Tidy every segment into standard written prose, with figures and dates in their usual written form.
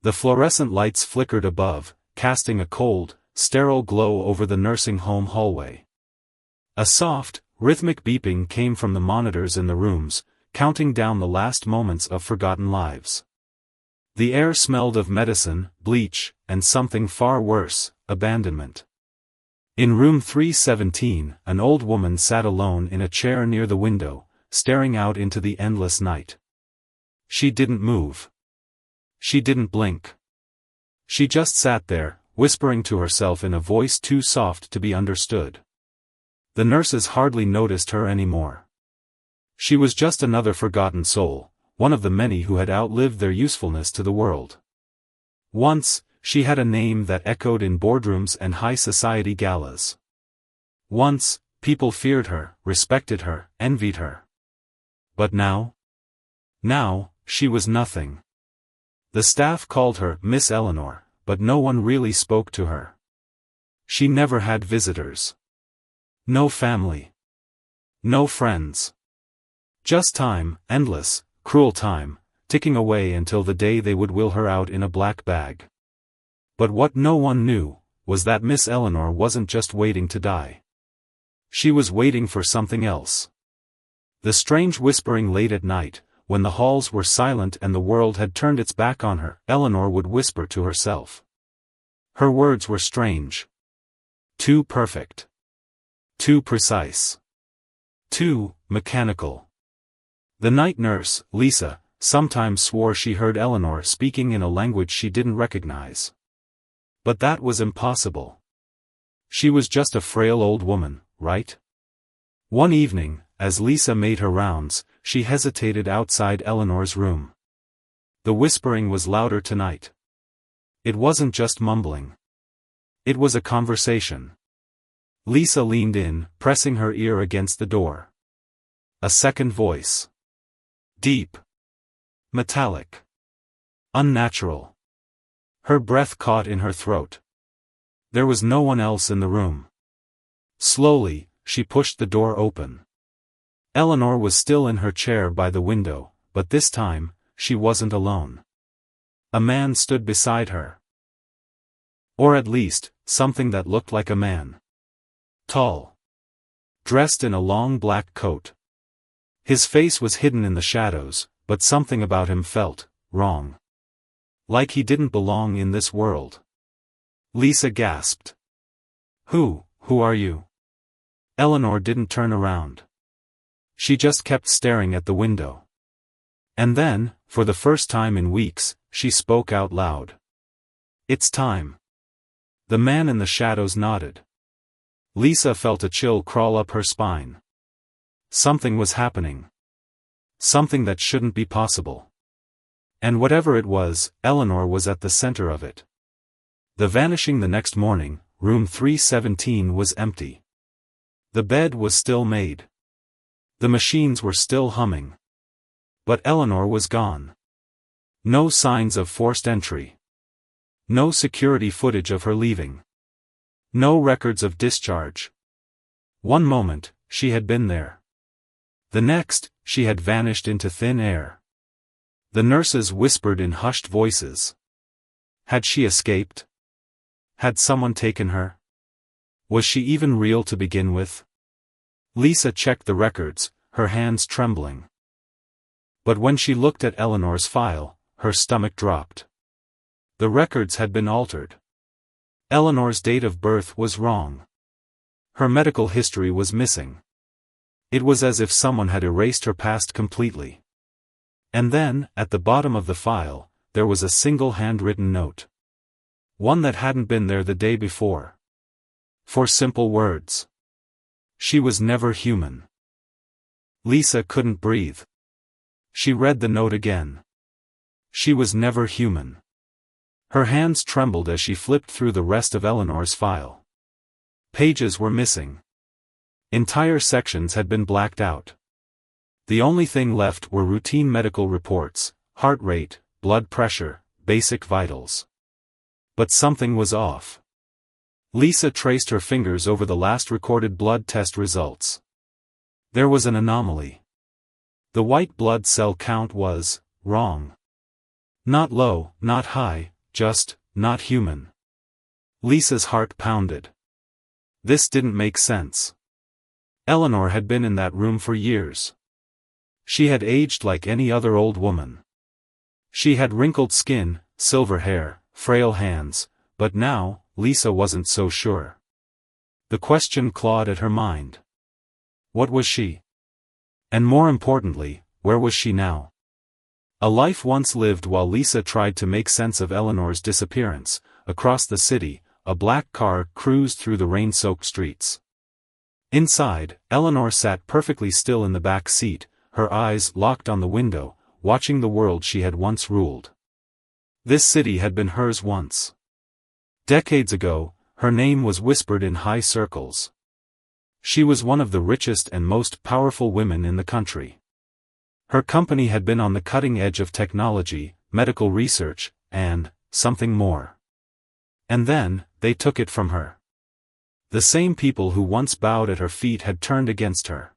The fluorescent lights flickered above, casting a cold, sterile glow over the nursing home hallway. A soft, rhythmic beeping came from the monitors in the rooms, counting down the last moments of forgotten lives. The air smelled of medicine, bleach, and something far worse, abandonment. In room 317, an old woman sat alone in a chair near the window, staring out into the endless night. She didn't move. She didn't blink. She just sat there, whispering to herself in a voice too soft to be understood. The nurses hardly noticed her anymore. She was just another forgotten soul, one of the many who had outlived their usefulness to the world. Once, she had a name that echoed in boardrooms and high society galas. Once, people feared her, respected her, envied her. But now? Now, she was nothing. The staff called her Miss Eleanor, but no one really spoke to her. She never had visitors. No family. No friends. Just time, endless, cruel time, ticking away until the day they would wheel her out in a black bag. But what no one knew, was that Miss Eleanor wasn't just waiting to die. She was waiting for something else. The strange whispering late at night, when the halls were silent and the world had turned its back on her, Eleanor would whisper to herself. Her words were strange. Too perfect. Too precise. Too mechanical. The night nurse, Lisa, sometimes swore she heard Eleanor speaking in a language she didn't recognize. But that was impossible. She was just a frail old woman, right? One evening, as Lisa made her rounds, she hesitated outside Eleanor's room. The whispering was louder tonight. It wasn't just mumbling. It was a conversation. Lisa leaned in, pressing her ear against the door. A second voice. Deep. Metallic. Unnatural. Her breath caught in her throat. There was no one else in the room. Slowly, she pushed the door open. Eleanor was still in her chair by the window, but this time, she wasn't alone. A man stood beside her. Or at least, something that looked like a man. Tall. Dressed in a long black coat. His face was hidden in the shadows, but something about him felt wrong. Like he didn't belong in this world. Lisa gasped. Who are you? Eleanor didn't turn around. She just kept staring at the window. And then, for the first time in weeks, she spoke out loud. It's time. The man in the shadows nodded. Lisa felt a chill crawl up her spine. Something was happening. Something that shouldn't be possible. And whatever it was, Eleanor was at the center of it. The vanishing the next morning, room 317 was empty. The bed was still made. The machines were still humming. But Eleanor was gone. No signs of forced entry. No security footage of her leaving. No records of discharge. One moment, she had been there. The next, she had vanished into thin air. The nurses whispered in hushed voices. Had she escaped? Had someone taken her? Was she even real to begin with? Lisa checked the records, her hands trembling. But when she looked at Eleanor's file, her stomach dropped. The records had been altered. Eleanor's date of birth was wrong. Her medical history was missing. It was as if someone had erased her past completely. And then, at the bottom of the file, there was a single handwritten note. One that hadn't been there the day before. 4 simple words. She was never human. Lisa couldn't breathe. She read the note again. She was never human. Her hands trembled as she flipped through the rest of Eleanor's file. Pages were missing. Entire sections had been blacked out. The only thing left were routine medical reports, heart rate, blood pressure, basic vitals. But something was off. Lisa traced her fingers over the last recorded blood test results. There was an anomaly. The white blood cell count was wrong. Not low, not high, just, not human. Lisa's heart pounded. This didn't make sense. Eleanor had been in that room for years. She had aged like any other old woman. She had wrinkled skin, silver hair, frail hands, but now, Lisa wasn't so sure. The question clawed at her mind. What was she? And more importantly, where was she now? A life once lived while Lisa tried to make sense of Eleanor's disappearance. Across the city, a black car cruised through the rain-soaked streets. Inside, Eleanor sat perfectly still in the back seat, her eyes locked on the window, watching the world she had once ruled. This city had been hers once. Decades ago, her name was whispered in high circles. She was one of the richest and most powerful women in the country. Her company had been on the cutting edge of technology, medical research, and something more. And then, they took it from her. The same people who once bowed at her feet had turned against her.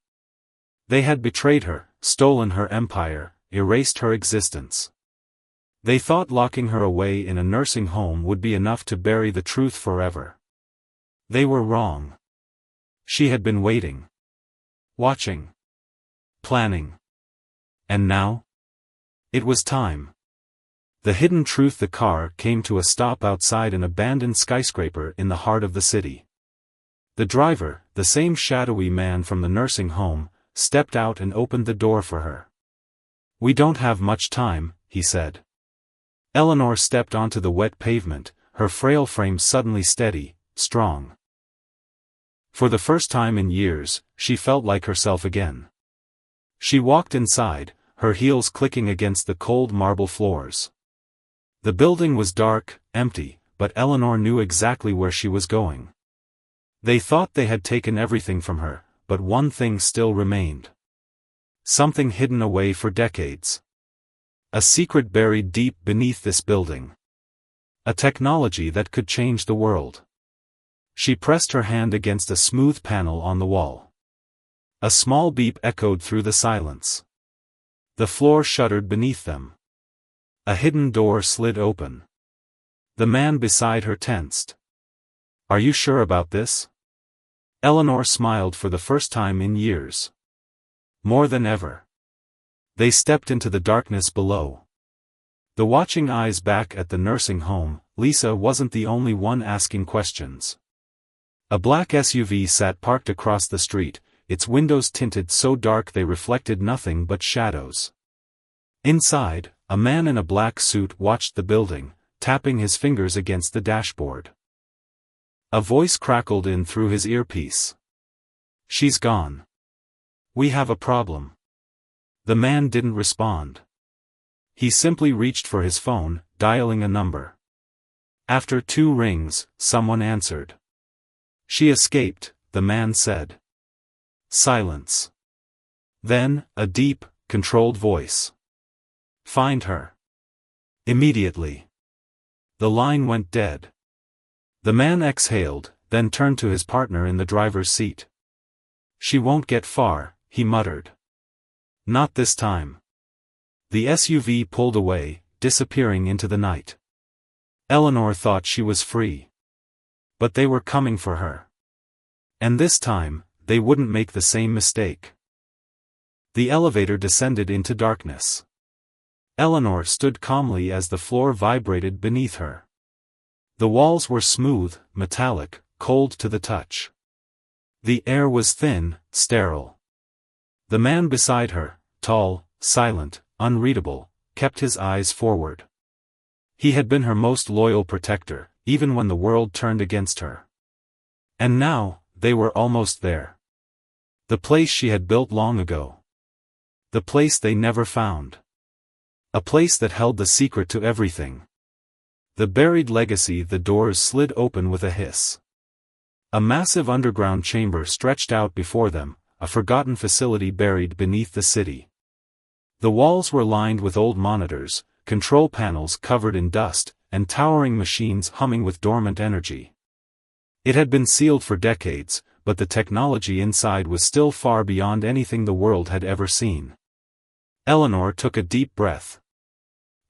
They had betrayed her, stolen her empire, erased her existence. They thought locking her away in a nursing home would be enough to bury the truth forever. They were wrong. She had been waiting. Watching. Planning. And now? It was time. The hidden truth. The car came to a stop outside an abandoned skyscraper in the heart of the city. The driver, the same shadowy man from the nursing home, stepped out and opened the door for her. "We don't have much time," he said. Eleanor stepped onto the wet pavement, her frail frame suddenly steady, strong. For the first time in years, she felt like herself again. She walked inside, her heels clicking against the cold marble floors. The building was dark, empty, but Eleanor knew exactly where she was going. They thought they had taken everything from her, but one thing still remained. Something hidden away for decades. A secret buried deep beneath this building. A technology that could change the world. She pressed her hand against a smooth panel on the wall. A small beep echoed through the silence. The floor shuddered beneath them. A hidden door slid open. The man beside her tensed. "Are you sure about this?" Eleanor smiled for the first time in years. More than ever. They stepped into the darkness below. The watching eyes back at the nursing home. Lisa wasn't the only one asking questions. A black SUV sat parked across the street, its windows tinted so dark they reflected nothing but shadows. Inside, a man in a black suit watched the building, tapping his fingers against the dashboard. A voice crackled in through his earpiece. "She's gone. We have a problem." The man didn't respond. He simply reached for his phone, dialing a number. After 2 rings, someone answered. "She escaped," the man said. Silence. Then, a deep, controlled voice. "Find her. Immediately." The line went dead. The man exhaled, then turned to his partner in the driver's seat. "She won't get far," he muttered. "Not this time." The SUV pulled away, disappearing into the night. Eleanor thought she was free. But they were coming for her. And this time, they wouldn't make the same mistake. The elevator descended into darkness. Eleanor stood calmly as the floor vibrated beneath her. The walls were smooth, metallic, cold to the touch. The air was thin, sterile. The man beside her, tall, silent, unreadable, kept his eyes forward. He had been her most loyal protector, even when the world turned against her. And now, they were almost there. The place she had built long ago. The place they never found. A place that held the secret to everything. The buried legacy. The doors slid open with a hiss. A massive underground chamber stretched out before them, a forgotten facility buried beneath the city. The walls were lined with old monitors, control panels covered in dust, and towering machines humming with dormant energy. It had been sealed for decades, but the technology inside was still far beyond anything the world had ever seen. Eleanor took a deep breath.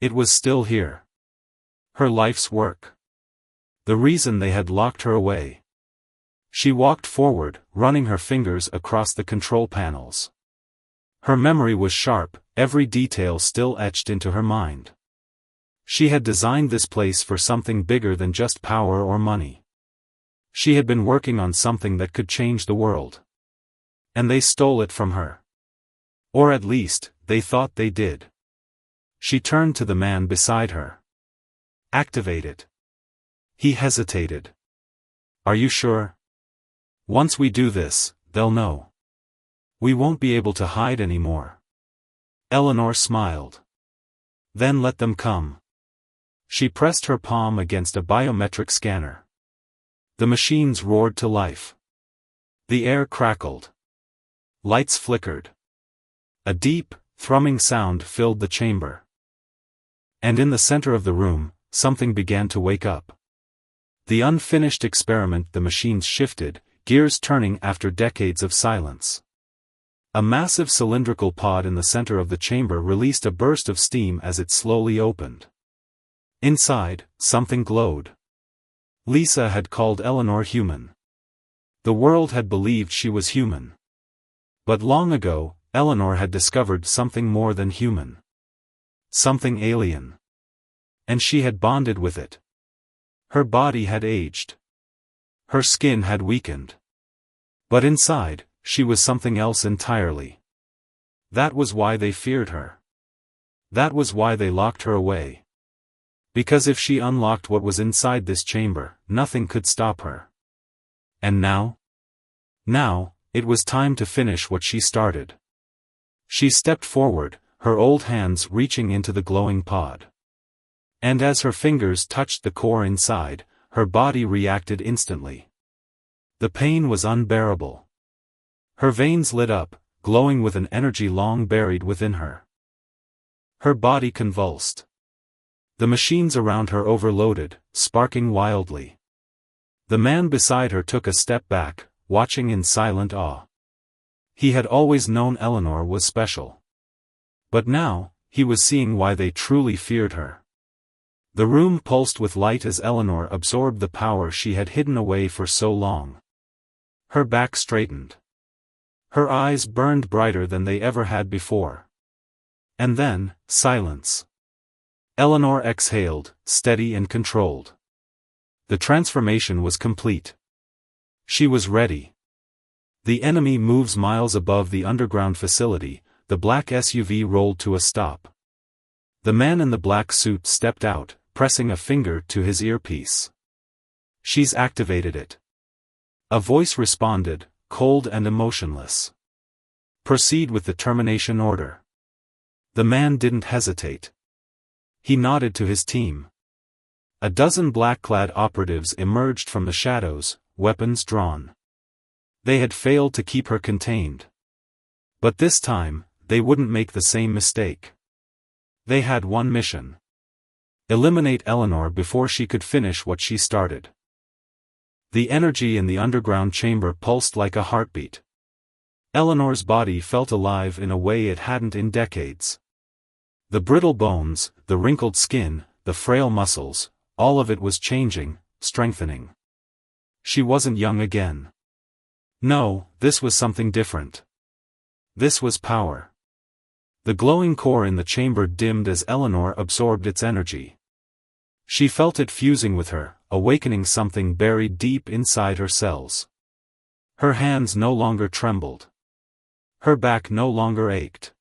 It was still here. Her life's work. The reason they had locked her away. She walked forward, running her fingers across the control panels. Her memory was sharp, every detail still etched into her mind. She had designed this place for something bigger than just power or money. She had been working on something that could change the world. And they stole it from her. Or at least, they thought they did. She turned to the man beside her. Activate it. He hesitated. Are you sure? Once we do this, they'll know. We won't be able to hide anymore. Eleanor smiled. Then let them come. She pressed her palm against a biometric scanner. The machines roared to life. The air crackled. Lights flickered. A deep, thrumming sound filled the chamber. And in the center of the room, something began to wake up. The unfinished experiment. The machines shifted, gears turning after decades of silence. A massive cylindrical pod in the center of the chamber released a burst of steam as it slowly opened. Inside, something glowed. Lisa had called Eleanor human. The world had believed she was human. But long ago, Eleanor had discovered something more than human. Something alien. And she had bonded with it. Her body had aged. Her skin had weakened. But inside, she was something else entirely. That was why they feared her. That was why they locked her away. Because if she unlocked what was inside this chamber, nothing could stop her. And now? Now, it was time to finish what she started. She stepped forward, her old hands reaching into the glowing pod. And as her fingers touched the core inside, her body reacted instantly. The pain was unbearable. Her veins lit up, glowing with an energy long buried within her. Her body convulsed. The machines around her overloaded, sparking wildly. The man beside her took a step back, watching in silent awe. He had always known Eleanor was special. But now, he was seeing why they truly feared her. The room pulsed with light as Eleanor absorbed the power she had hidden away for so long. Her back straightened. Her eyes burned brighter than they ever had before. And then, silence. Eleanor exhaled, steady and controlled. The transformation was complete. She was ready. The enemy moves miles above the underground facility. The black SUV rolled to a stop. The man in the black suit stepped out, pressing a finger to his earpiece. She's activated it. A voice responded, cold and emotionless. Proceed with the termination order. The man didn't hesitate. He nodded to his team. A dozen black-clad operatives emerged from the shadows, weapons drawn. They had failed to keep her contained. But this time, they wouldn't make the same mistake. They had one mission. Eliminate Eleanor before she could finish what she started. The energy in the underground chamber pulsed like a heartbeat. Eleanor's body felt alive in a way it hadn't in decades. The brittle bones, the wrinkled skin, the frail muscles, all of it was changing, strengthening. She wasn't young again. No, this was something different. This was power. The glowing core in the chamber dimmed as Eleanor absorbed its energy. She felt it fusing with her, awakening something buried deep inside her cells. Her hands no longer trembled. Her back no longer ached.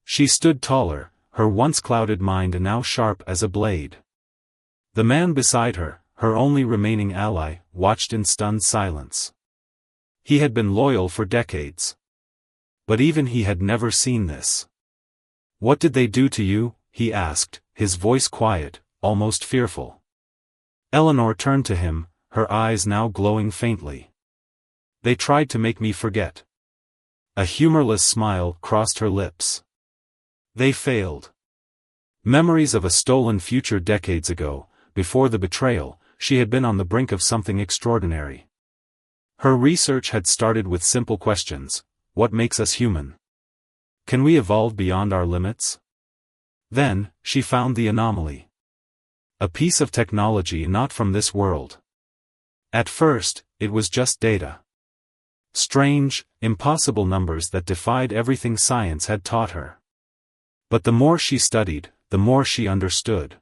She stood taller, her once clouded mind now sharp as a blade. The man beside her, her only remaining ally, watched in stunned silence. He had been loyal for decades. But even he had never seen this. "What did they do to you?" he asked, his voice quiet, almost fearful. Eleanor turned to him, her eyes now glowing faintly. "They tried to make me forget." A humorless smile crossed her lips. "They failed." Memories of a stolen future decades ago, before the betrayal, she had been on the brink of something extraordinary. Her research had started with simple questions. What makes us human? Can we evolve beyond our limits? Then, she found the anomaly. A piece of technology not from this world. At first, it was just data. Strange, impossible numbers that defied everything science had taught her. But the more she studied, the more she understood.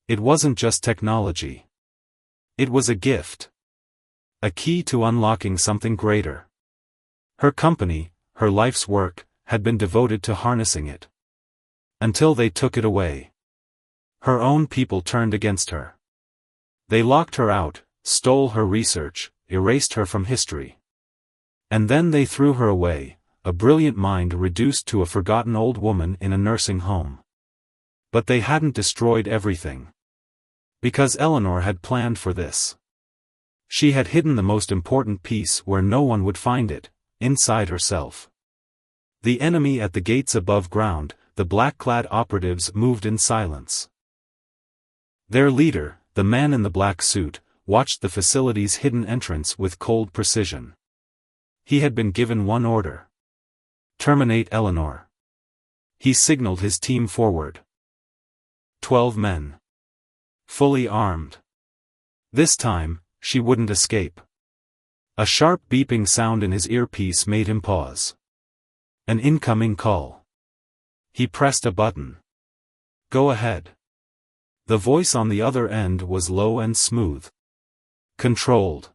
It wasn't just technology. It was a gift. A key to unlocking something greater. Her company, her life's work, had been devoted to harnessing it. Until they took it away. Her own people turned against her. They locked her out, stole her research, erased her from history. And then they threw her away, a brilliant mind reduced to a forgotten old woman in a nursing home. But they hadn't destroyed everything. Because Eleanor had planned for this. She had hidden the most important piece where no one would find it, inside herself. The enemy at the gates above ground, the black-clad operatives moved in silence. Their leader, the man in the black suit, watched the facility's hidden entrance with cold precision. He had been given one order. Terminate Eleanor. He signaled his team forward. 12 men. Fully armed. This time, she wouldn't escape. A sharp beeping sound in his earpiece made him pause. An incoming call. He pressed a button. Go ahead. The voice on the other end was low and smooth. Controlled.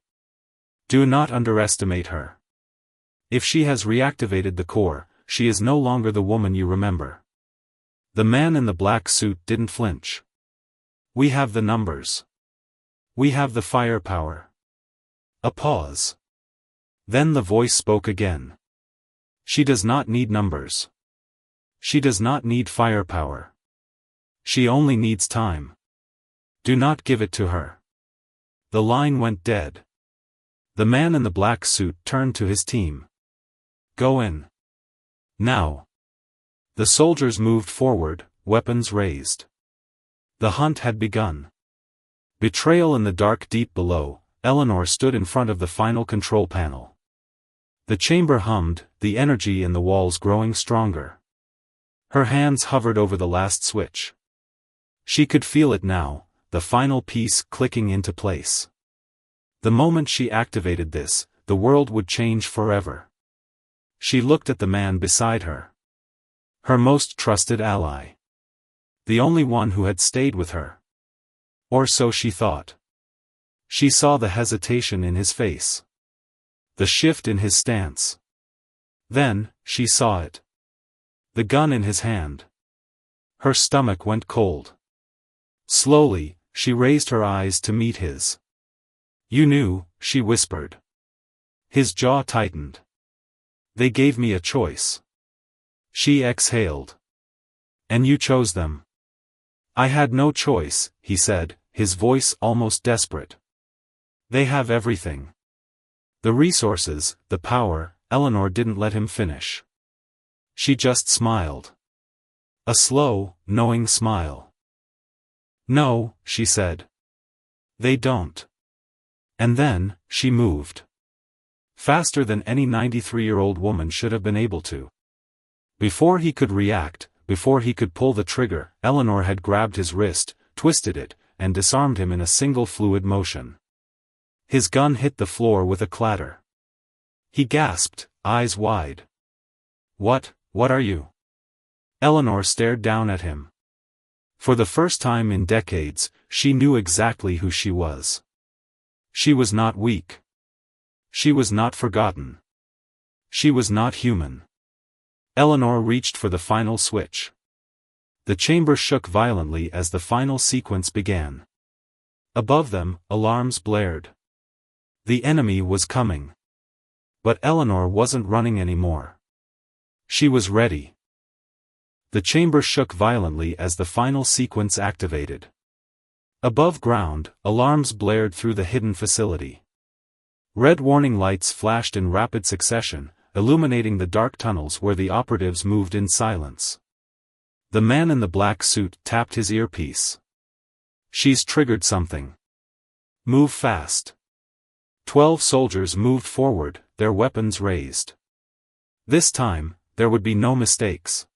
Do not underestimate her. If she has reactivated the core, she is no longer the woman you remember. The man in the black suit didn't flinch. We have the numbers. We have the firepower. A pause. Then the voice spoke again. She does not need numbers. She does not need firepower. She only needs time. Do not give it to her. The line went dead. The man in the black suit turned to his team. Go in. Now. The soldiers moved forward, weapons raised. The hunt had begun. Betrayal in the dark deep below, Eleanor stood in front of the final control panel. The chamber hummed, the energy in the walls growing stronger. Her hands hovered over the last switch. She could feel it now, the final piece clicking into place. The moment she activated this, the world would change forever. She looked at the man beside her. Her most trusted ally. The only one who had stayed with her. Or so she thought. She saw the hesitation in his face. The shift in his stance. Then, she saw it. The gun in his hand. Her stomach went cold. Slowly, she raised her eyes to meet his. You knew, she whispered. His jaw tightened. They gave me a choice. She exhaled. And you chose them. I had no choice, he said, his voice almost desperate. They have everything. The resources, the power. Eleanor didn't let him finish. She just smiled. A slow, knowing smile. No, she said. They don't. And then, she moved. Faster than any 93-year-old woman should have been able to. Before he could react, before he could pull the trigger, Eleanor had grabbed his wrist, twisted it, and disarmed him in a single fluid motion. His gun hit the floor with a clatter. He gasped, eyes wide. What are you? Eleanor stared down at him. For the first time in decades, she knew exactly who she was. She was not weak. She was not forgotten. She was not human. Eleanor reached for the final switch. The chamber shook violently as the final sequence began. Above them, alarms blared. The enemy was coming. But Eleanor wasn't running anymore. She was ready. The chamber shook violently as the final sequence activated. Above ground, alarms blared through the hidden facility. Red warning lights flashed in rapid succession, illuminating the dark tunnels where the operatives moved in silence. The man in the black suit tapped his earpiece. She's triggered something. Move fast. 12 soldiers moved forward, their weapons raised. This time, there would be no mistakes.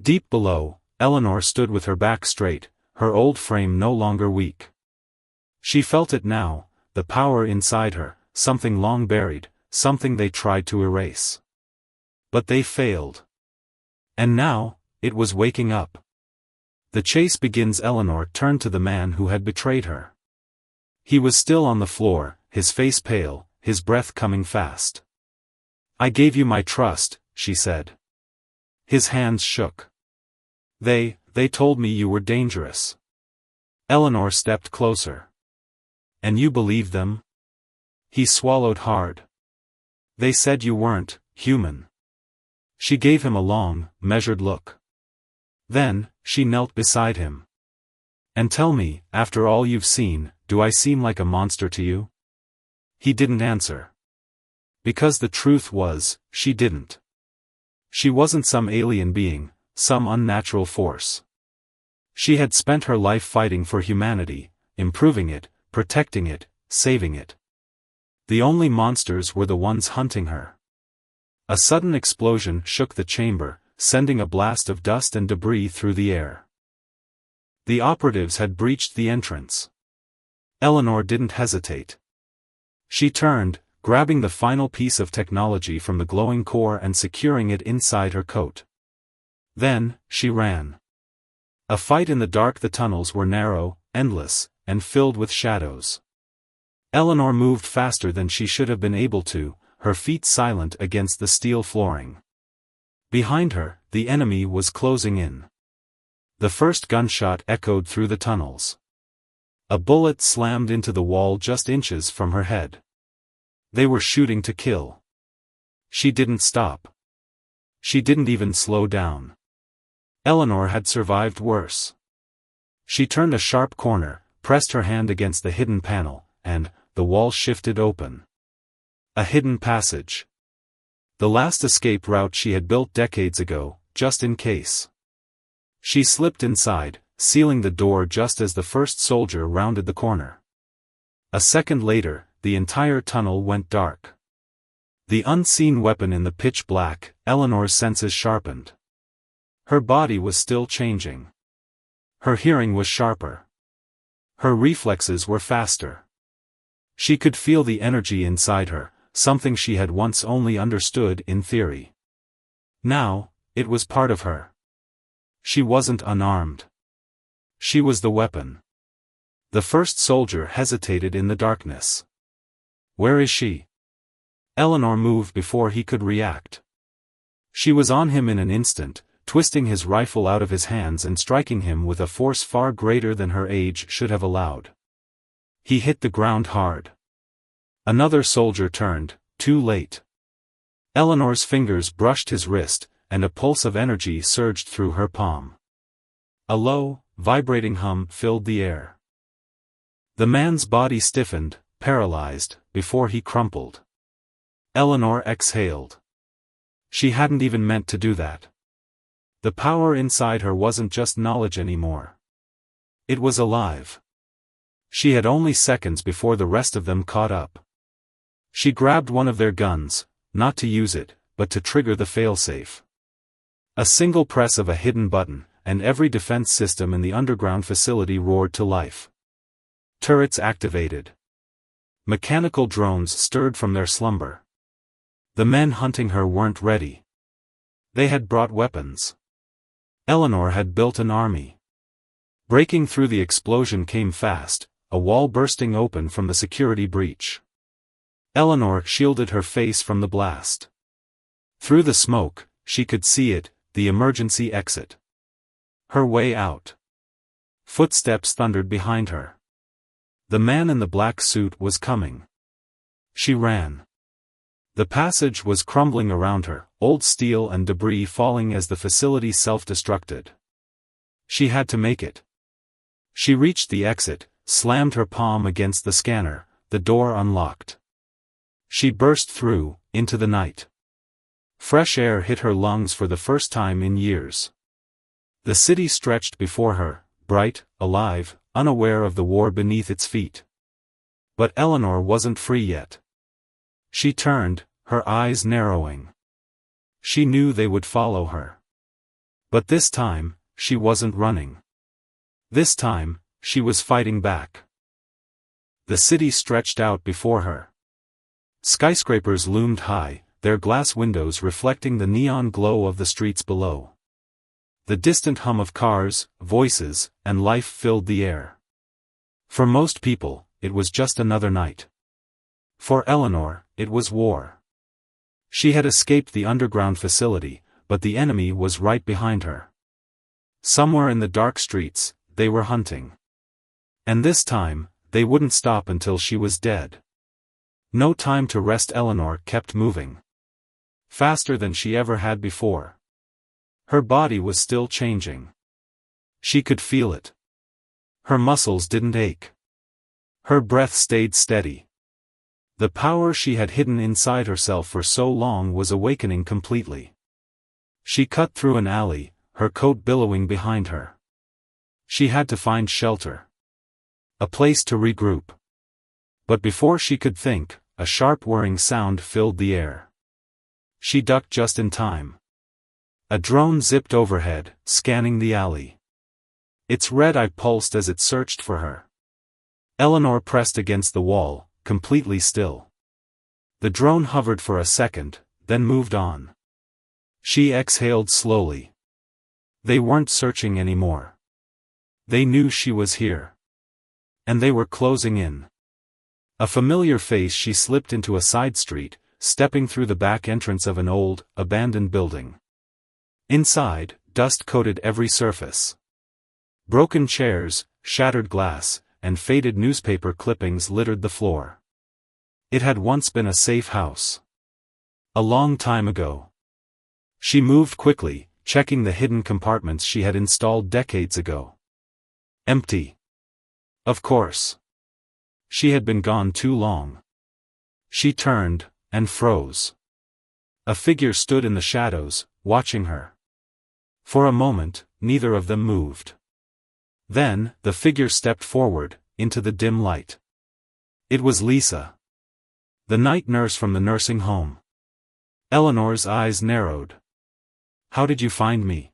Deep below, Eleanor stood with her back straight, her old frame no longer weak. She felt it now, the power inside her, something long buried, something they tried to erase. But they failed. And now, it was waking up. The chase begins. Eleanor turned to the man who had betrayed her. He was still on the floor, his face pale, his breath coming fast. "I gave you my trust," she said. His hands shook. They told me you were dangerous." Eleanor stepped closer. "And you believed them?" He swallowed hard. "They said you weren't human." She gave him a long, measured look. Then, she knelt beside him. "And tell me, after all you've seen, do I seem like a monster to you?" He didn't answer. Because the truth was, she didn't. She wasn't some alien being, some unnatural force. She had spent her life fighting for humanity, improving it, protecting it, saving it. The only monsters were the ones hunting her. A sudden explosion shook the chamber, sending a blast of dust and debris through the air. The operatives had breached the entrance. Eleanor didn't hesitate. She turned, grabbing the final piece of technology from the glowing core and securing it inside her coat. Then, she ran. A fight in the dark. The tunnels were narrow, endless, and filled with shadows. Eleanor moved faster than she should have been able to, her feet silent against the steel flooring. Behind her, the enemy was closing in. The first gunshot echoed through the tunnels. A bullet slammed into the wall just inches from her head. They were shooting to kill. She didn't stop. She didn't even slow down. Eleanor had survived worse. She turned a sharp corner, pressed her hand against the hidden panel, and the wall shifted open. A hidden passage. The last escape route she had built decades ago, just in case. She slipped inside, sealing the door just as the first soldier rounded the corner. A second later, the entire tunnel went dark. The unseen weapon in the pitch black, Eleanor's senses sharpened. Her body was still changing. Her hearing was sharper. Her reflexes were faster. She could feel the energy inside her, something she had once only understood in theory. Now, it was part of her. She wasn't unarmed. She was the weapon. The first soldier hesitated in the darkness. "Where is she?" Eleanor moved before he could react. She was on him in an instant, twisting his rifle out of his hands and striking him with a force far greater than her age should have allowed. He hit the ground hard. Another soldier turned, too late. Eleanor's fingers brushed his wrist, and a pulse of energy surged through her palm. A low, vibrating hum filled the air. The man's body stiffened, paralyzed, before he crumpled. Eleanor exhaled. She hadn't even meant to do that. The power inside her wasn't just knowledge anymore. It was alive. She had only seconds before the rest of them caught up. She grabbed one of their guns, not to use it, but to trigger the failsafe. A single press of a hidden button, and every defense system in the underground facility roared to life. Turrets activated. Mechanical drones stirred from their slumber. The men hunting her weren't ready. They had brought weapons. Eleanor had built an army. Breaking through the explosion came fast, a wall bursting open from the security breach. Eleanor shielded her face from the blast. Through the smoke, she could see it, the emergency exit. Her way out. Footsteps thundered behind her. The man in the black suit was coming. She ran. The passage was crumbling around her, old steel and debris falling as the facility self-destructed. She had to make it. She reached the exit, slammed her palm against the scanner, the door unlocked. She burst through, into the night. Fresh air hit her lungs for the first time in years. The city stretched before her, bright, alive, unaware of the war beneath its feet. But Eleanor wasn't free yet. She turned, her eyes narrowing. She knew they would follow her. But this time, she wasn't running. This time, she was fighting back. The city stretched out before her. Skyscrapers loomed high, their glass windows reflecting the neon glow of the streets below. The distant hum of cars, voices, and life filled the air. For most people, it was just another night. For Eleanor, it was war. She had escaped the underground facility, but the enemy was right behind her. Somewhere in the dark streets, they were hunting. And this time, they wouldn't stop until she was dead. No time to rest. Eleanor kept moving. Faster than she ever had before. Her body was still changing. She could feel it. Her muscles didn't ache. Her breath stayed steady. The power she had hidden inside herself for so long was awakening completely. She cut through an alley, her coat billowing behind her. She had to find shelter. A place to regroup. But before she could think, a sharp whirring sound filled the air. She ducked just in time. A drone zipped overhead, scanning the alley. Its red eye pulsed as it searched for her. Eleanor pressed against the wall, completely still. The drone hovered for a second, then moved on. She exhaled slowly. They weren't searching anymore. They knew she was here. And they were closing in. A familiar face. She slipped into a side street, stepping through the back entrance of an old, abandoned building. Inside, dust coated every surface. Broken chairs, shattered glass, and faded newspaper clippings littered the floor. It had once been a safe house. A long time ago. She moved quickly, checking the hidden compartments she had installed decades ago. Empty. Of course. She had been gone too long. She turned, and froze. A figure stood in the shadows, watching her. For a moment, neither of them moved. Then, the figure stepped forward, into the dim light. It was Lisa. The night nurse from the nursing home. Eleanor's eyes narrowed. "How did you find me?"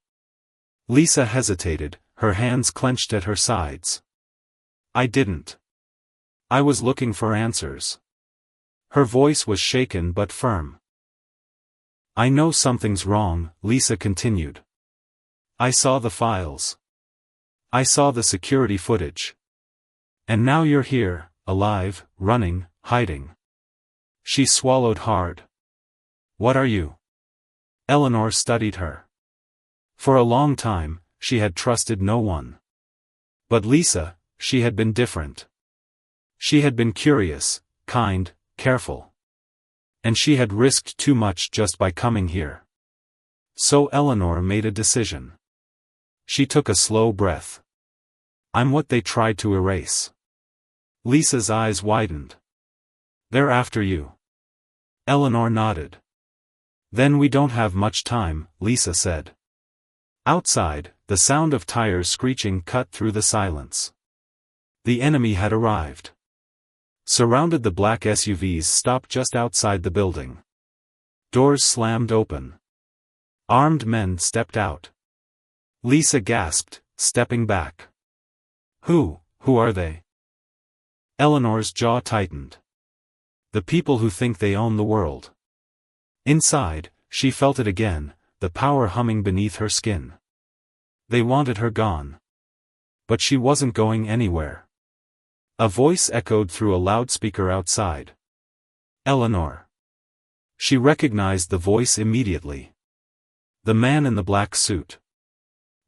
Lisa hesitated, her hands clenched at her sides. "I didn't. I was looking for answers." Her voice was shaken but firm. "I know something's wrong," Lisa continued. "I saw the files. I saw the security footage. And now you're here, alive, running, hiding." She swallowed hard. "What are you?" Eleanor studied her. For a long time, she had trusted no one. But Lisa, she had been different. She had been curious, kind, careful. And she had risked too much just by coming here. So Eleanor made a decision. She took a slow breath. "I'm what they tried to erase." Lisa's eyes widened. "They're after you." Eleanor nodded. "Then we don't have much time," Lisa said. Outside, the sound of tires screeching cut through the silence. The enemy had arrived. Surrounded, the black SUVs stopped just outside the building. Doors slammed open. Armed men stepped out. Lisa gasped, stepping back. Who are they?" Eleanor's jaw tightened. "The people who think they own the world." Inside, she felt it again, the power humming beneath her skin. They wanted her gone. But she wasn't going anywhere. A voice echoed through a loudspeaker outside. "Eleanor." She recognized the voice immediately. The man in the black suit.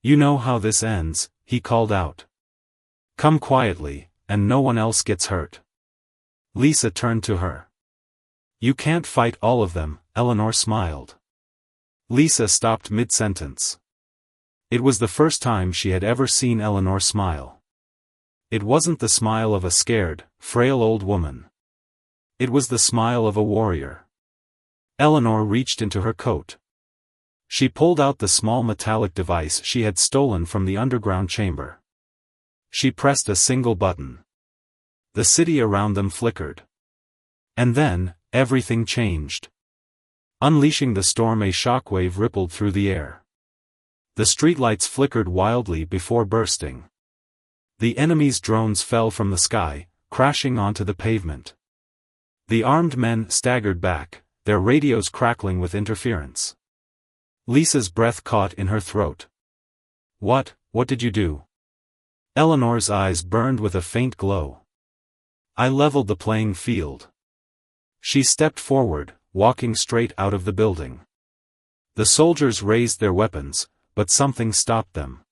"You know how this ends," he called out. "Come quietly, and no one else gets hurt." Lisa turned to her. "You can't fight all of them," Eleanor smiled. Lisa stopped mid-sentence. It was the first time she had ever seen Eleanor smile. It wasn't the smile of a scared, frail old woman. It was the smile of a warrior. Eleanor reached into her coat. She pulled out the small metallic device she had stolen from the underground chamber. She pressed a single button. The city around them flickered. And then, everything changed. Unleashing the storm, a shockwave rippled through the air. The streetlights flickered wildly before bursting. The enemy's drones fell from the sky, crashing onto the pavement. The armed men staggered back, their radios crackling with interference. Lisa's breath caught in her throat. What did you do?" Eleanor's eyes burned with a faint glow. "I leveled the playing field." She stepped forward, walking straight out of the building. The soldiers raised their weapons, but something stopped them.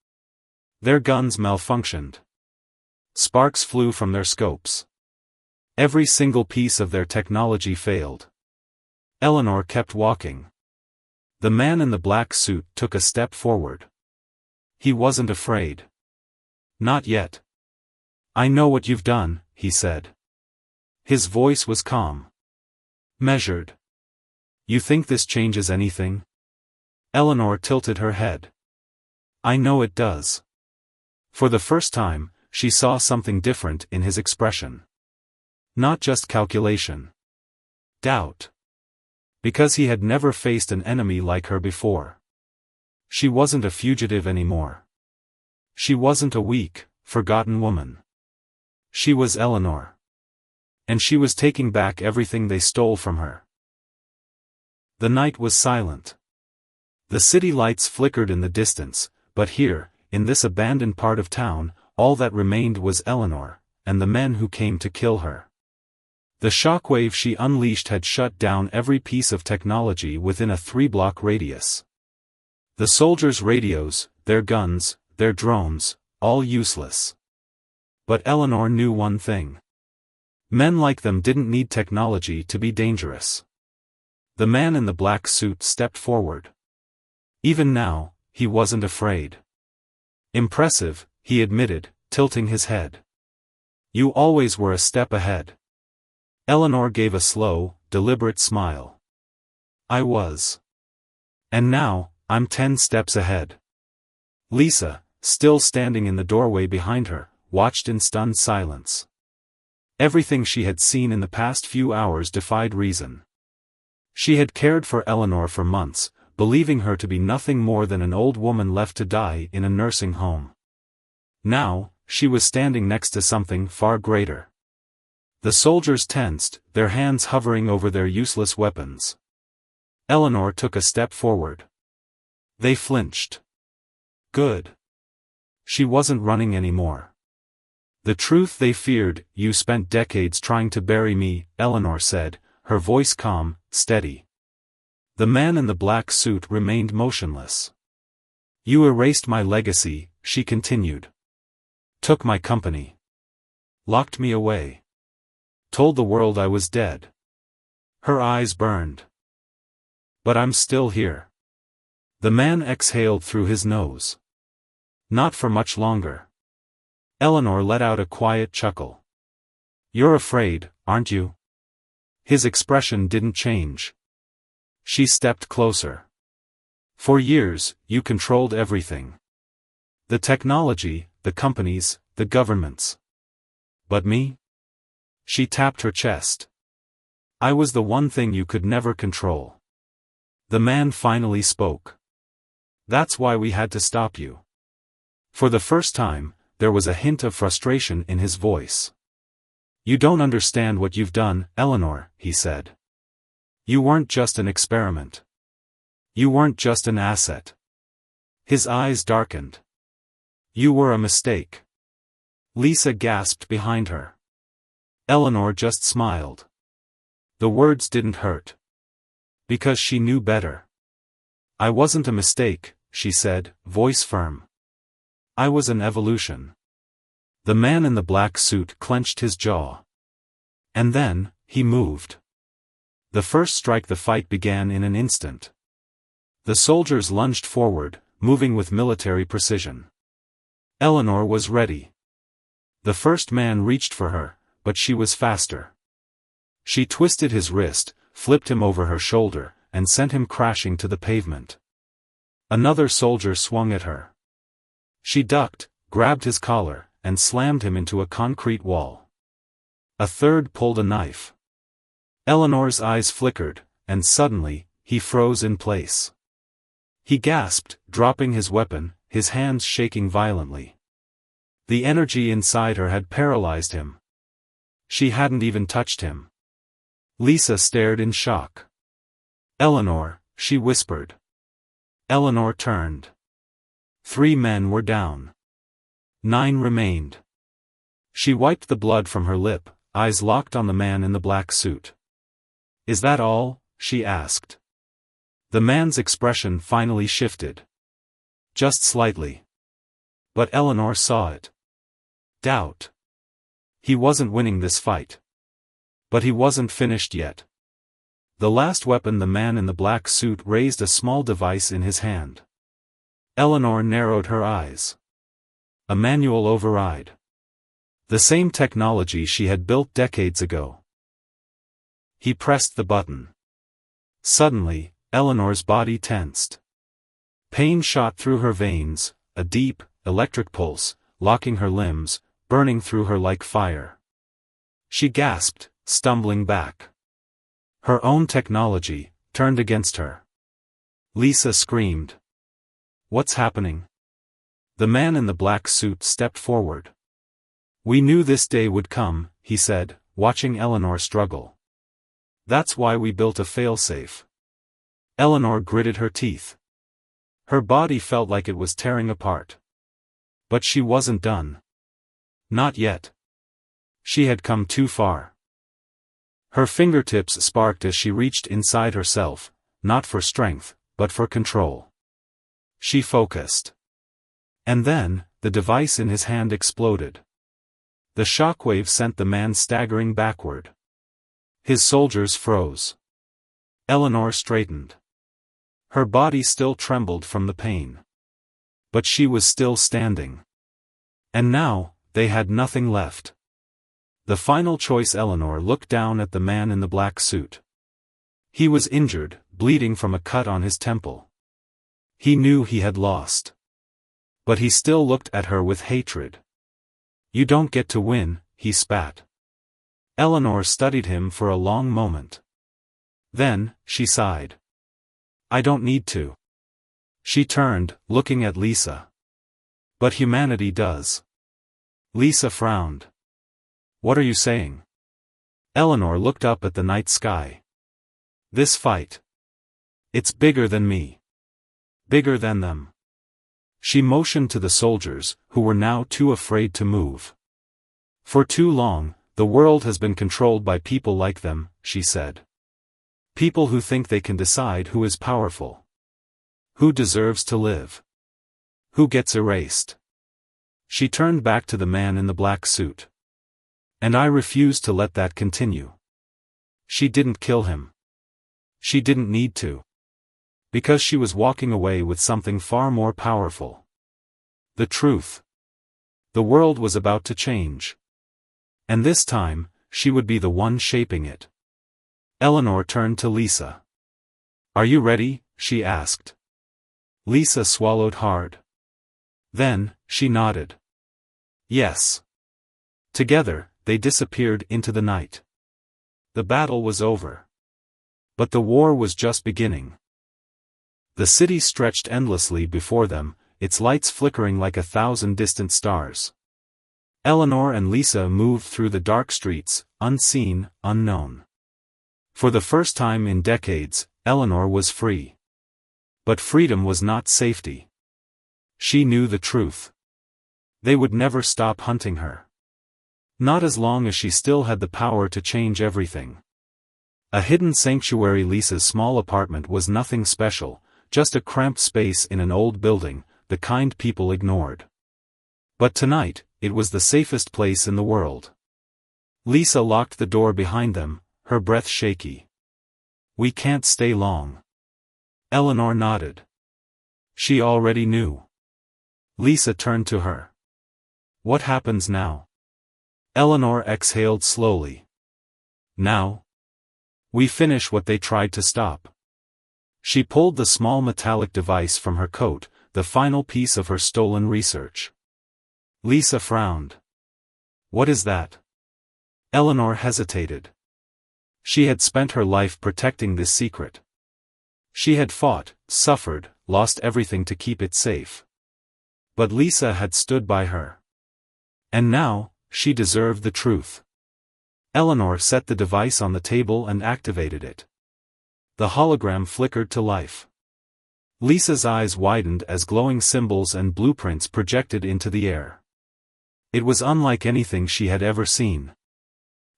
Their guns malfunctioned. Sparks flew from their scopes. Every single piece of their technology failed. Eleanor kept walking. The man in the black suit took a step forward. He wasn't afraid. "Not yet." "I know what you've done," he said. His voice was calm. Measured. "You think this changes anything?" Eleanor tilted her head. "I know it does." For the first time, she saw something different in his expression. Not just calculation. Doubt. Because he had never faced an enemy like her before. She wasn't a fugitive anymore. She wasn't a weak, forgotten woman. She was Eleanor. And she was taking back everything they stole from her. The night was silent. The city lights flickered in the distance, but here, in this abandoned part of town, all that remained was Eleanor, and the men who came to kill her. The shockwave she unleashed had shut down every piece of technology within a 3-block radius. The soldiers' radios, their guns, their drones, all useless. But Eleanor knew one thing. Men like them didn't need technology to be dangerous. The man in the black suit stepped forward. Even now, he wasn't afraid. "Impressive," he admitted, tilting his head. "You always were a step ahead." Eleanor gave a slow, deliberate smile. "I was. And now, I'm 10 steps ahead." Lisa, still standing in the doorway behind her, watched in stunned silence. Everything she had seen in the past few hours defied reason. She had cared for Eleanor for months, believing her to be nothing more than an old woman left to die in a nursing home. Now, she was standing next to something far greater. The soldiers tensed, their hands hovering over their useless weapons. Eleanor took a step forward. They flinched. Good. She wasn't running anymore. "The truth they feared, you spent decades trying to bury me," Eleanor said, her voice calm, steady. The man in the black suit remained motionless. "You erased my legacy," she continued. "Took my company. Locked me away. Told the world I was dead." Her eyes burned. "But I'm still here." The man exhaled through his nose. "Not for much longer." Eleanor let out a quiet chuckle. "You're afraid, aren't you?" His expression didn't change. She stepped closer. "For years, you controlled everything. The technology, the companies, the governments. But me?" She tapped her chest. "I was the one thing you could never control." The man finally spoke. "That's why we had to stop you." For the first time, there was a hint of frustration in his voice. "You don't understand what you've done, Eleanor," he said. "You weren't just an experiment. You weren't just an asset." His eyes darkened. "You were a mistake." Lisa gasped behind her. Eleanor just smiled. The words didn't hurt. Because she knew better. "I wasn't a mistake," she said, voice firm. "I was an evolution." The man in the black suit clenched his jaw. And then, he moved. The first strike. The fight began in an instant. The soldiers lunged forward, moving with military precision. Eleanor was ready. The first man reached for her, but she was faster. She twisted his wrist, flipped him over her shoulder, and sent him crashing to the pavement. Another soldier swung at her. She ducked, grabbed his collar, and slammed him into a concrete wall. A third pulled a knife. Eleanor's eyes flickered, and suddenly, he froze in place. He gasped, dropping his weapon, his hands shaking violently. The energy inside her had paralyzed him. She hadn't even touched him. Lisa stared in shock. "Eleanor," she whispered. Eleanor turned. 3 men were down. 9 remained. She wiped the blood from her lip, eyes locked on the man in the black suit. "Is that all?" she asked. The man's expression finally shifted. Just slightly. But Eleanor saw it. Doubt. He wasn't winning this fight. But he wasn't finished yet. The last weapon, the man in the black suit raised a small device in his hand. Eleanor narrowed her eyes. A manual override. The same technology she had built decades ago. He pressed the button. Suddenly, Eleanor's body tensed. Pain shot through her veins, a deep, electric pulse, locking her limbs, burning through her like fire. She gasped, stumbling back. Her own technology, turned against her. Lisa screamed. "What's happening?" The man in the black suit stepped forward. "We knew this day would come," he said, watching Eleanor struggle. "That's why we built a failsafe." Eleanor gritted her teeth. Her body felt like it was tearing apart. But she wasn't done. Not yet. She had come too far. Her fingertips sparked as she reached inside herself, not for strength, but for control. She focused. And then, the device in his hand exploded. The shockwave sent the man staggering backward. His soldiers froze. Eleanor straightened. Her body still trembled from the pain. But she was still standing. And now, they had nothing left. The final choice. Eleanor looked down at the man in the black suit. He was injured, bleeding from a cut on his temple. He knew he had lost. But he still looked at her with hatred. "You don't get to win," he spat. Eleanor studied him for a long moment. Then, she sighed. "I don't need to." She turned, looking at Lisa. "But humanity does." Lisa frowned. "What are you saying?" Eleanor looked up at the night sky. "This fight. It's bigger than me. Bigger than them." She motioned to the soldiers, who were now too afraid to move. "For too long, the world has been controlled by people like them," she said. "People who think they can decide who is powerful. Who deserves to live. Who gets erased." She turned back to the man in the black suit. "And I refuse to let that continue." She didn't kill him. She didn't need to. Because she was walking away with something far more powerful. The truth. The world was about to change. And this time, she would be the one shaping it. Eleanor turned to Lisa. "Are you ready?" she asked. Lisa swallowed hard. Then, she nodded. "Yes." Together, they disappeared into the night. The battle was over. But the war was just beginning. The city stretched endlessly before them, its lights flickering like 1,000 distant stars. Eleanor and Lisa moved through the dark streets, unseen, unknown. For the first time in decades, Eleanor was free. But freedom was not safety. She knew the truth. They would never stop hunting her. Not as long as she still had the power to change everything. A hidden sanctuary. Lisa's small apartment was nothing special, just a cramped space in an old building, the kind people ignored. But tonight, it was the safest place in the world. Lisa locked the door behind them, her breath shaky. "We can't stay long." Eleanor nodded. She already knew. Lisa turned to her. "What happens now?" Eleanor exhaled slowly. "Now? We finish what they tried to stop." She pulled the small metallic device from her coat, the final piece of her stolen research. Lisa frowned. "What is that?" Eleanor hesitated. She had spent her life protecting this secret. She had fought, suffered, lost everything to keep it safe. But Lisa had stood by her. And now, she deserved the truth. Eleanor set the device on the table and activated it. The hologram flickered to life. Lisa's eyes widened as glowing symbols and blueprints projected into the air. It was unlike anything she had ever seen.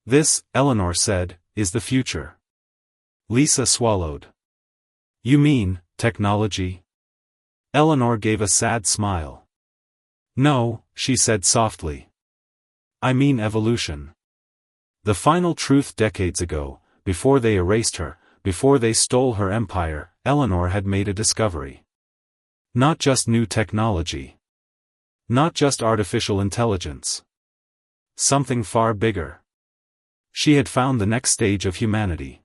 This, Eleanor said, is the future. Lisa swallowed. You mean, technology? Eleanor gave a sad smile. No, she said softly. I mean evolution. The final truth decades ago, before they erased her, before they stole her empire, Eleanor had made a discovery. Not just new technology. Not just artificial intelligence. Something far bigger. She had found the next stage of humanity.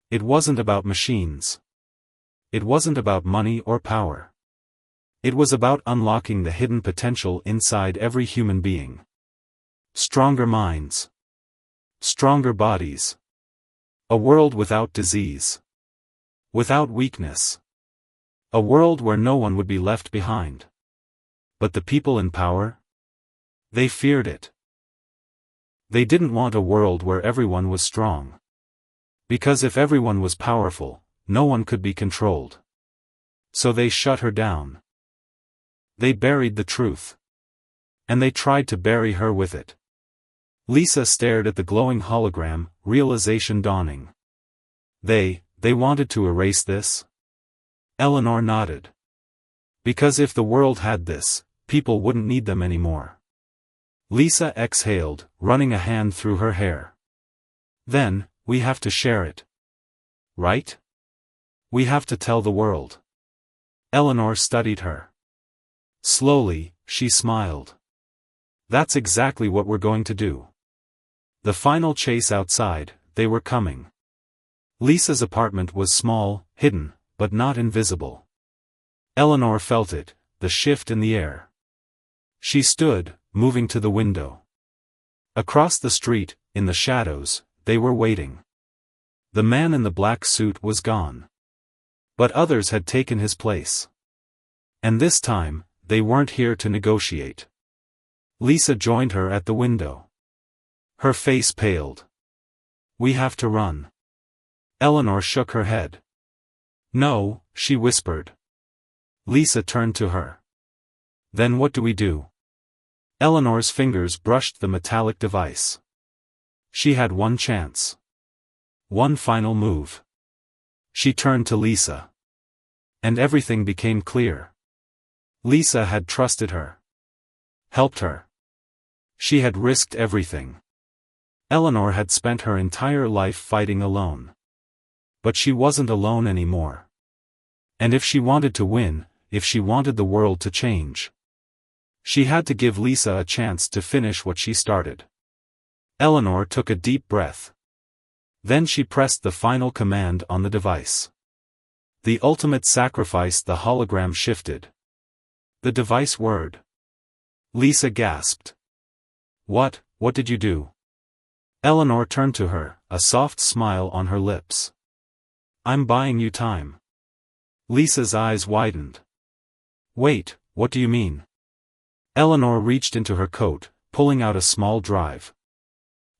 It wasn't about machines. It wasn't about money or power. It was about unlocking the hidden potential inside every human being. Stronger minds. Stronger bodies. A world without disease. Without weakness. A world where no one would be left behind. But the people in power? They feared it. They didn't want a world where everyone was strong. Because if everyone was powerful, no one could be controlled. So they shut her down. They buried the truth. And they tried to bury her with it. Lisa stared at the glowing hologram, realization dawning. They wanted to erase this? Eleanor nodded. Because if the world had this, people wouldn't need them anymore. Lisa exhaled, running a hand through her hair. Then, we have to share it. Right? We have to tell the world. Eleanor studied her. Slowly, she smiled. That's exactly what we're going to do. The final chase outside, they were coming. Lisa's apartment was small, hidden, but not invisible. Eleanor felt it, the shift in the air. She stood, moving to the window. Across the street, in the shadows, they were waiting. The man in the black suit was gone. But others had taken his place. And this time, they weren't here to negotiate. Lisa joined her at the window. Her face paled. We have to run. Eleanor shook her head. No, she whispered. Lisa turned to her. Then what do we do? Eleanor's fingers brushed the metallic device. She had one chance. One final move. She turned to Lisa. And everything became clear. Lisa had trusted her. Helped her. She had risked everything. Eleanor had spent her entire life fighting alone. But she wasn't alone anymore. And if she wanted to win, if she wanted the world to change, she had to give Lisa a chance to finish what she started. Eleanor took a deep breath. Then she pressed the final command on the device. The ultimate sacrifice. The hologram shifted. The device whirred. Lisa gasped. What did you do? Eleanor turned to her, a soft smile on her lips. I'm buying you time. Lisa's eyes widened. Wait, what do you mean? Eleanor reached into her coat, pulling out a small drive.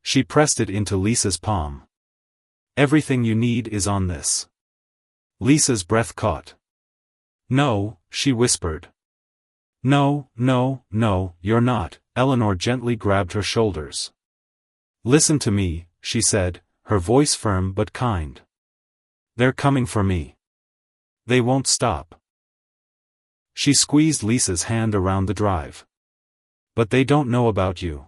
She pressed it into Lisa's palm. Everything you need is on this. Lisa's breath caught. No, she whispered. No, you're not. Eleanor gently grabbed her shoulders. Listen to me, she said, her voice firm but kind. They're coming for me. They won't stop. She squeezed Lisa's hand around the drive. But they don't know about you.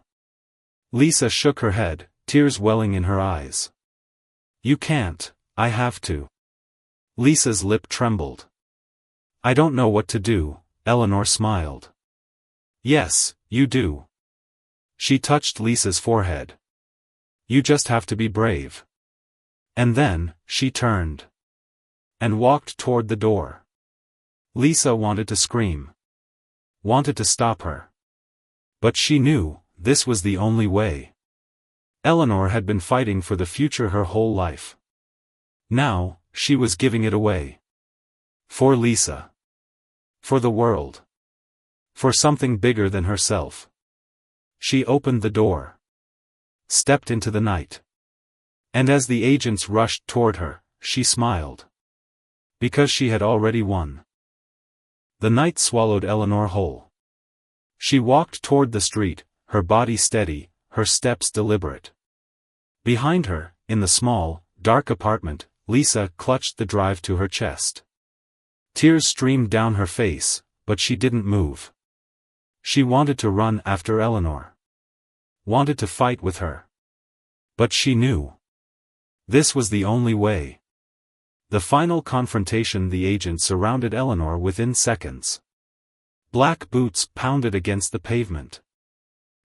Lisa shook her head, tears welling in her eyes. You can't, I have to. Lisa's lip trembled. I don't know what to do, Eleanor smiled. Yes, you do. She touched Lisa's forehead. You just have to be brave. And then, she turned. And walked toward the door. Lisa wanted to scream. Wanted to stop her. But she knew, this was the only way. Eleanor had been fighting for the future her whole life. Now, she was giving it away. For Lisa. For the world. For something bigger than herself. She opened the door. Stepped into the night. And as the agents rushed toward her, she smiled. Because she had already won. The night swallowed Eleanor whole. She walked toward the street, her body steady, her steps deliberate. Behind her, in the small, dark apartment, Lisa clutched the drive to her chest. Tears streamed down her face, but she didn't move. She wanted to run after Eleanor. Wanted to fight with her. But she knew. This was the only way. The final confrontation. The agent surrounded Eleanor within seconds. Black boots pounded against the pavement.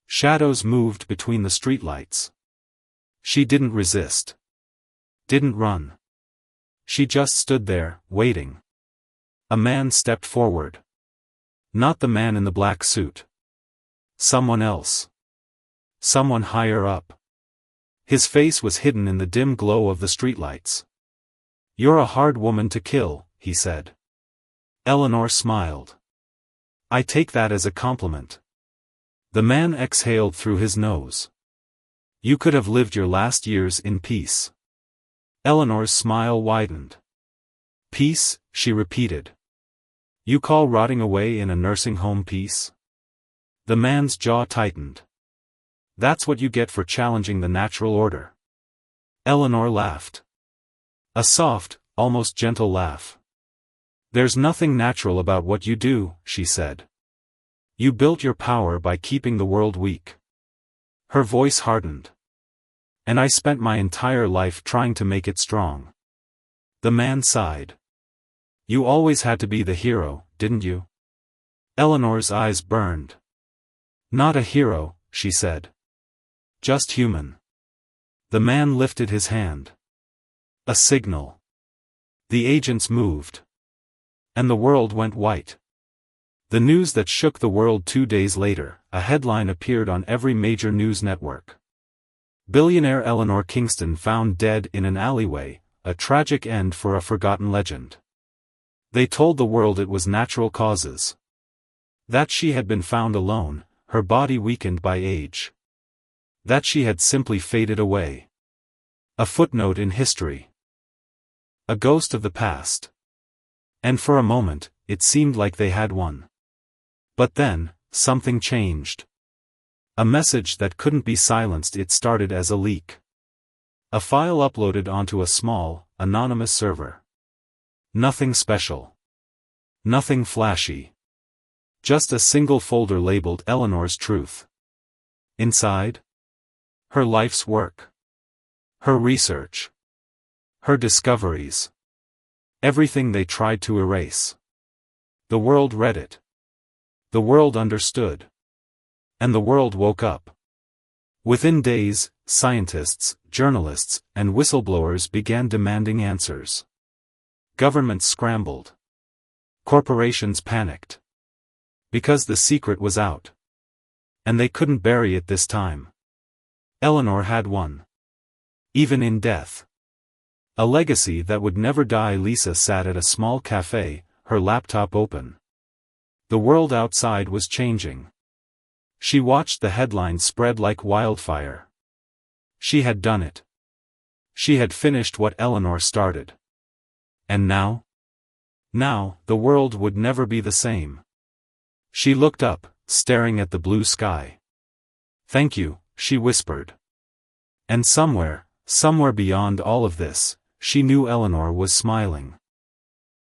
Shadows moved between the streetlights. She didn't resist. Didn't run. She just stood there, waiting. A man stepped forward. Not the man in the black suit. Someone else. Someone higher up. His face was hidden in the dim glow of the streetlights. "You're a hard woman to kill," he said. Eleanor smiled. "I take that as a compliment." The man exhaled through his nose. "You could have lived your last years in peace." Eleanor's smile widened. "Peace," she repeated. "You call rotting away in a nursing home peace?" The man's jaw tightened. "That's what you get for challenging the natural order." Eleanor laughed. A soft, almost gentle laugh. "There's nothing natural about what you do," she said. "You built your power by keeping the world weak." Her voice hardened. "And I spent my entire life trying to make it strong." The man sighed. "You always had to be the hero, didn't you?" Eleanor's eyes burned. "Not a hero," she said. "Just human." The man lifted his hand. A signal. The agents moved. And the world went white. The news that shook the world 2 days later, a headline appeared on every major news network. Billionaire Eleanor Kingston found dead in an alleyway, a tragic end for a forgotten legend. They told the world it was natural causes. That she had been found alone, her body weakened by age. That she had simply faded away. A footnote in history. A ghost of the past. And for a moment, it seemed like they had won. But then, something changed. A message that couldn't be silenced. It started as a leak. A file uploaded onto a small, anonymous server. Nothing special. Nothing flashy. Just a single folder labeled Eleanor's Truth. Inside? Her life's work. Her research. Her discoveries. Everything they tried to erase. The world read it. The world understood. And the world woke up. Within days, scientists, journalists, and whistleblowers began demanding answers. Governments scrambled. Corporations panicked. Because the secret was out. And they couldn't bury it this time. Eleanor had won. Even in death. A legacy that would never die. Lisa sat at a small cafe, her laptop open. The world outside was changing. She watched the headlines spread like wildfire. She had done it. She had finished what Eleanor started. And now? Now, the world would never be the same. She looked up, staring at the blue sky. "Thank you," she whispered. And somewhere beyond all of this, she knew Eleanor was smiling.